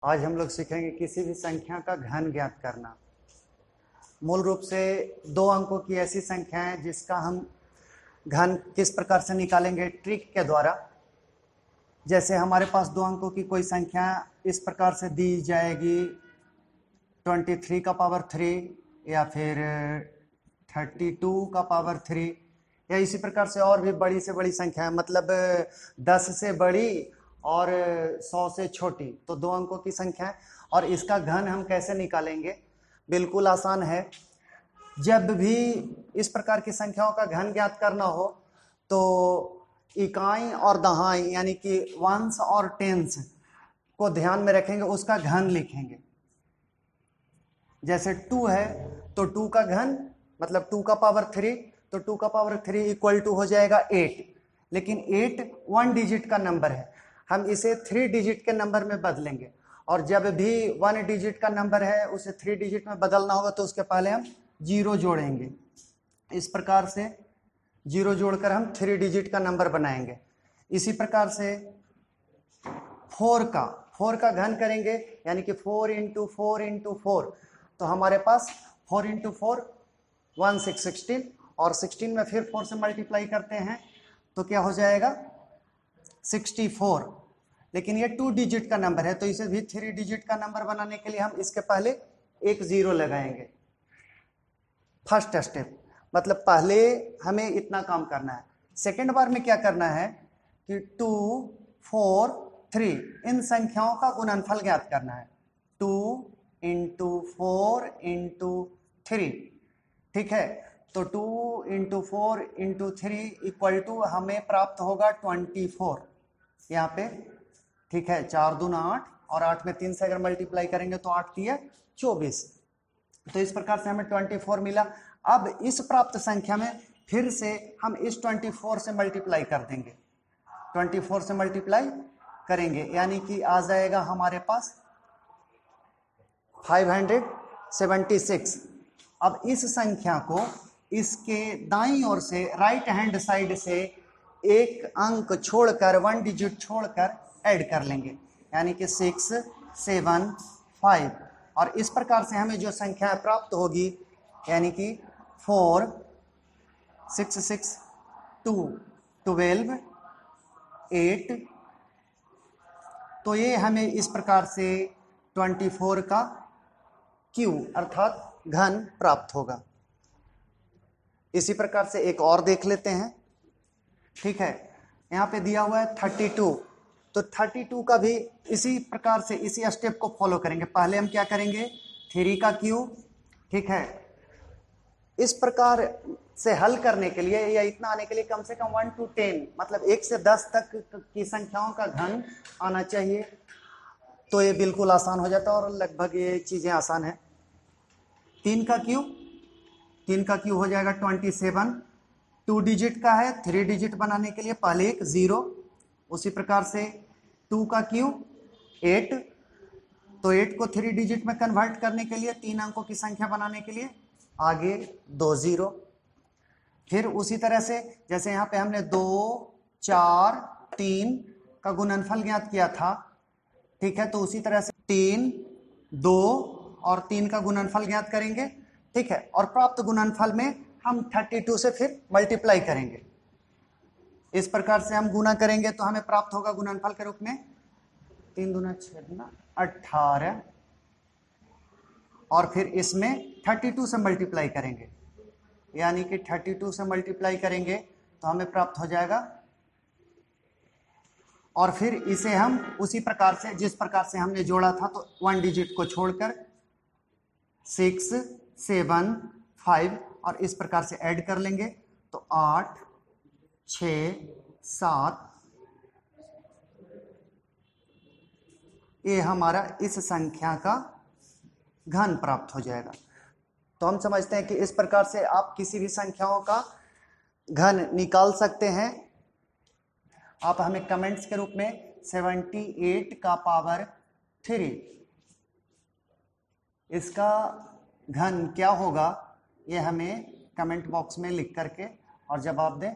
आज हम लोग सीखेंगे किसी भी संख्या का घन ज्ञात करना। मूल रूप से 2 अंकों की ऐसी संख्या है जिसका हम घन किस प्रकार से निकालेंगे, ट्रिक के द्वारा। जैसे हमारे पास 2 अंकों की कोई संख्या इस प्रकार से दी जाएगी 23 का पावर 3 या फिर 32 का पावर 3 या इसी प्रकार से और भी बड़ी से बड़ी संख्या है, मतलब 10 से बड़ी और 100 से छोटी, तो 2 अंकों की संख्या है। और इसका घन हम कैसे निकालेंगे? बिल्कुल आसान है। जब भी इस प्रकार की संख्याओं का घन ज्ञात करना हो तो इकाई और दहाई यानी कि वंस और टेंस को ध्यान में रखेंगे, उसका घन लिखेंगे। जैसे 2 है तो 2 का घन मतलब 2 का पावर 3, तो 2 का पावर 3 इक्वल टू हो जाएगा 8। लेकिन 8 1 डिजिट का नंबर है, हम इसे 3 डिजिट के नंबर में बदलेंगे। और जब भी 1 डिजिट का नंबर है उसे 3 डिजिट में बदलना होगा तो उसके पहले हम 0 जोड़ेंगे। इस प्रकार से 0 जोड़कर हम 3 डिजिट का नंबर बनाएंगे। इसी प्रकार से 4 का घन करेंगे, यानी कि 4 इंटू 4 इंटू 4, तो हमारे पास 4 इंटू 4 16 और 16 में फिर 4 से मल्टीप्लाई करते हैं तो क्या हो जाएगा 64। लेकिन ये 2 डिजिट का नंबर है तो इसे भी 3 डिजिट का नंबर बनाने के लिए हम इसके पहले एक 0 लगाएंगे। फर्स्ट स्टेप, मतलब पहले हमें इतना काम करना है। सेकेंड बार में क्या करना है कि 2 4 3 इन संख्याओं का गुणनफल ज्ञात करना है। 2 इंटू 4 इंटू 3, ठीक है। तो 2 इंटू 4 इंटू 3 इक्वल टू हमें प्राप्त होगा 24 यहाँ पे, ठीक है। 4 दूना 8 और 8 में 3 से अगर मल्टीप्लाई करेंगे तो 8 दिया 24, तो इस प्रकार से हमें 24 मिला। अब इस प्राप्त संख्या में फिर से हम इस 24 से मल्टीप्लाई कर देंगे, 24 से मल्टीप्लाई करेंगे, यानी कि आ जाएगा हमारे पास 576। अब इस संख्या को इसके दाईं ओर से राइट हैंड साइड से एक अंक छोड़कर 1 डिजिट छोड़कर ऐड कर लेंगे, यानी कि 6 7 5। और इस प्रकार से हमें जो संख्या प्राप्त होगी, यानी कि 4 6 6 2 12 8, तो ये हमें इस प्रकार से 24 का क्यू अर्थात घन प्राप्त होगा। इसी प्रकार से एक और देख लेते हैं, ठीक है। यहाँ पे दिया हुआ है 32, तो 32 का भी इसी प्रकार से इसी स्टेप को फॉलो करेंगे। पहले हम क्या करेंगे 3 का क्यूब, ठीक है। इस प्रकार से हल करने के लिए या इतना आने के लिए कम से कम 1 to 10 मतलब 1 से 10 तक की संख्याओं का घन आना चाहिए, तो ये बिल्कुल आसान हो जाता है और लगभग ये चीजें आसान है। 3 का क्यूब हो जाएगा 27, 2 डिजिट का है, 3 डिजिट बनाने के लिए पहले एक 0। उसी प्रकार से 2 का क्यूब 8, तो 8 को 3 डिजिट में कन्वर्ट करने के लिए 3 अंकों की संख्या बनाने के लिए आगे 2 0। फिर उसी तरह से जैसे यहाँ पे हमने 2 4 3 का गुणनफल ज्ञात किया था, ठीक है, तो उसी तरह से 3 2 और 3 का गुणनफल ज्ञात करेंगे, ठीक है। और प्राप्त गुणनफल में हम 32 से फिर मल्टीप्लाई करेंगे। इस प्रकार से हम गुना करेंगे तो हमें प्राप्त होगा गुणनफल के रूप में 3 दूना 6 दूना 18, और फिर इसमें 32 से मल्टीप्लाई करेंगे, यानी कि 32 से मल्टीप्लाई करेंगे तो हमें प्राप्त हो जाएगा। और फिर इसे हम उसी प्रकार से जिस प्रकार से हमने जोड़ा था, तो 1 डिजिट को छोड़कर 6 7 5 और इस प्रकार से ऐड कर लेंगे, तो 8 6 7, ये हमारा इस संख्या का घन प्राप्त हो जाएगा। तो हम समझते हैं कि इस प्रकार से आप किसी भी संख्याओं का घन निकाल सकते हैं। आप हमें कमेंट्स के रूप में 78 का पावर 3 इसका घन क्या होगा ये हमें कमेंट बॉक्स में लिख करके और जवाब दें।